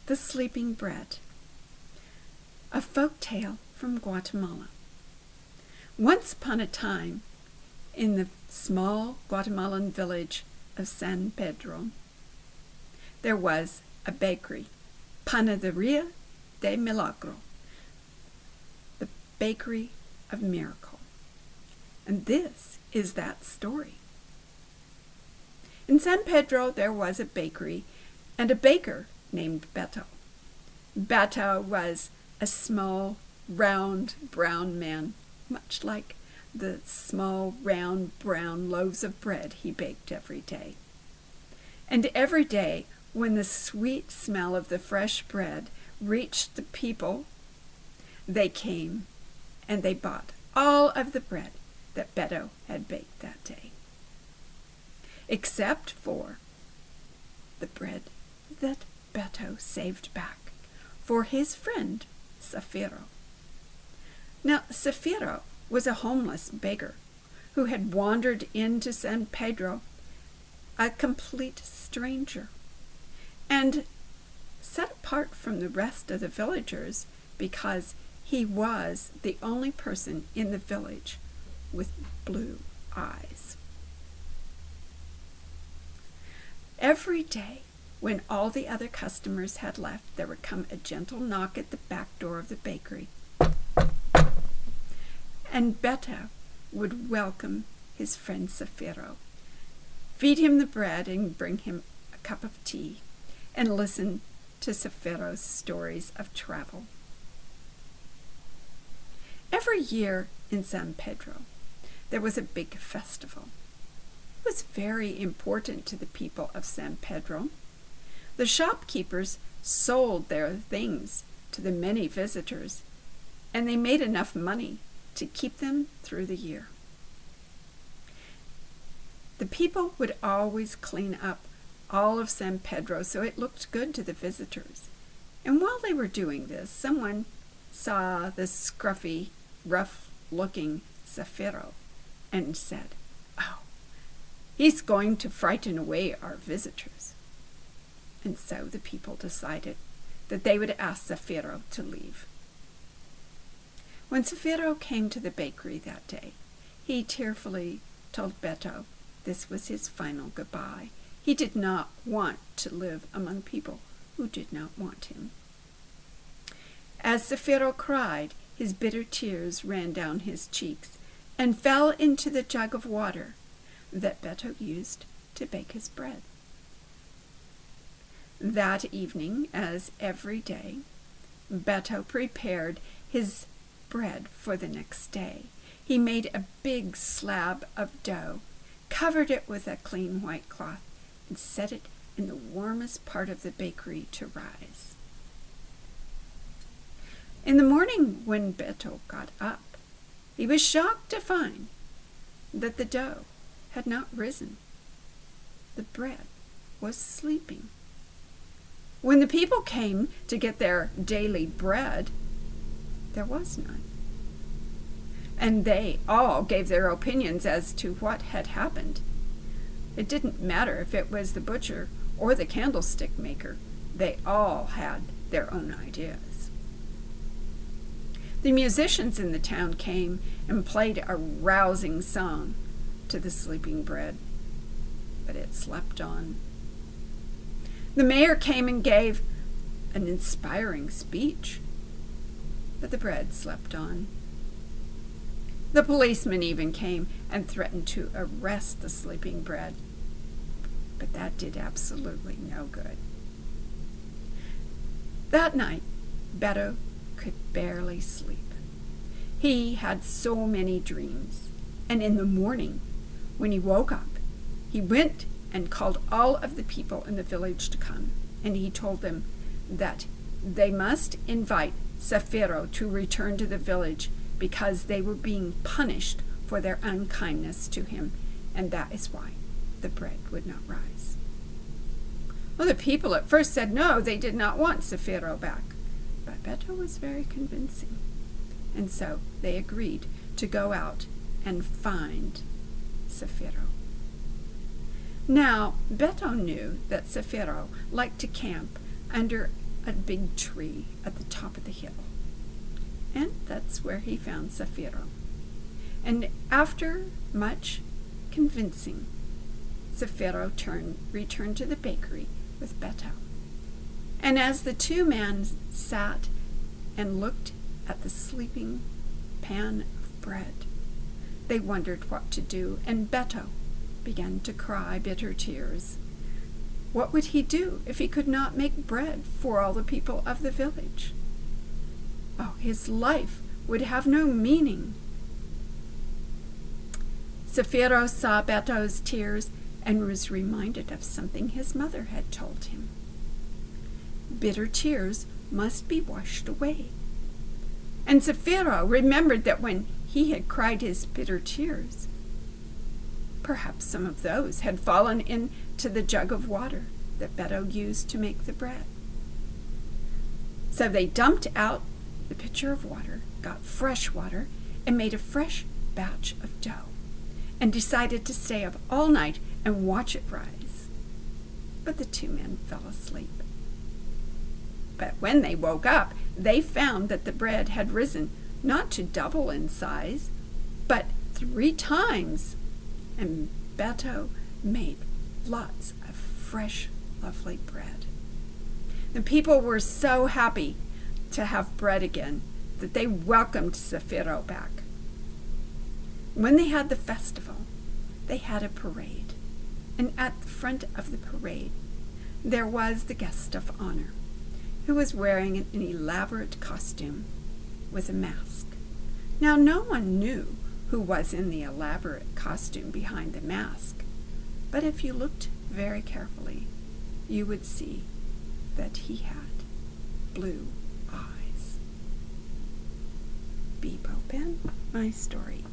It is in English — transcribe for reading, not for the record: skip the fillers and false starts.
The Sleeping Bread, a folk tale from Guatemala. Once upon a time, in the small Guatemalan village of San Pedro, there was a bakery, Panaderia de Milagro, the bakery of miracle. And this is that story. In San Pedro there was a bakery and a baker named Beto. Beto was a small, round, brown man, much like the small, round, brown loaves of bread he baked every day. And every day, when the sweet smell of the fresh bread reached the people, they came and they bought all of the bread that Beto had baked that day, except for the bread that Beto saved back for his friend Zafiro. Now, Zafiro was a homeless beggar who had wandered into San Pedro, a complete stranger, and set apart from the rest of the villagers because he was the only person in the village with blue eyes. Every day, when all the other customers had left, there would come a gentle knock at the back door of the bakery, and Beto would welcome his friend Zafiro, feed him the bread and bring him a cup of tea, and listen to Zafiro's stories of travel. Every year in San Pedro, there was a big festival. It was very important to the people of San Pedro. The shopkeepers sold their things to the many visitors, and they made enough money to keep them through the year. The people would always clean up all of San Pedro so it looked good to the visitors. And while they were doing this, someone saw the scruffy, rough-looking Zafiro and said, "Oh, he's going to frighten away our visitors." And so the people decided that they would ask Zafiro to leave. When Zafiro came to the bakery that day, he tearfully told Beto this was his final goodbye. He did not want to live among people who did not want him. As Zafiro cried, his bitter tears ran down his cheeks and fell into the jug of water that Beto used to bake his bread. That evening, as every day, Beto prepared his bread for the next day. He made a big slab of dough, covered it with a clean white cloth, and set it in the warmest part of the bakery to rise. In the morning, when Beto got up, he was shocked to find that the dough had not risen. The bread was sleeping. When the people came to get their daily bread, there was none. And they all gave their opinions as to what had happened. It didn't matter if it was the butcher or the candlestick maker. They all had their own ideas. The musicians in the town came and played a rousing song to the sleeping bread, but it slept on. The mayor came and gave an inspiring speech, but the bread slept on. The policeman even came and threatened to arrest the sleeping bread, but that did absolutely no good. That night, Beto could barely sleep. He had so many dreams, and in the morning, when he woke up, he went and called all of the people in the village to come, and he told them that they must invite Zafiro to return to the village because they were being punished for their unkindness to him, and that is why the bread would not rise. Well, the people at first said no, they did not want Zafiro back, but Beto was very convincing, and so they agreed to go out and find Zafiro. Now, Beto knew that Zafiro liked to camp under a big tree at the top of the hill. And that's where he found Zafiro. And after much convincing, Zafiro returned to the bakery with Beto. And as the two men sat and looked at the sleeping pan of bread, they wondered what to do, and Beto began to cry bitter tears. What would he do if he could not make bread for all the people of the village? Oh, his life would have no meaning. Zafiro saw Beto's tears and was reminded of something his mother had told him. Bitter tears must be washed away. And Zafiro remembered that when he had cried his bitter tears, perhaps some of those had fallen into the jug of water that Beto used to make the bread. So they dumped out the pitcher of water, got fresh water, and made a fresh batch of dough, and decided to stay up all night and watch it rise. But the two men fell asleep. But when they woke up, they found that the bread had risen not to double in size, but 3 times. And Beto made lots of fresh, lovely bread. The people were so happy to have bread again that they welcomed Zafiro back. When they had the festival, they had a parade. And at the front of the parade, there was the guest of honor, who was wearing an elaborate costume with a mask. Now, no one knew who was in the elaborate costume behind the mask, but if you looked very carefully, you would see that he had blue eyes. Be open, my story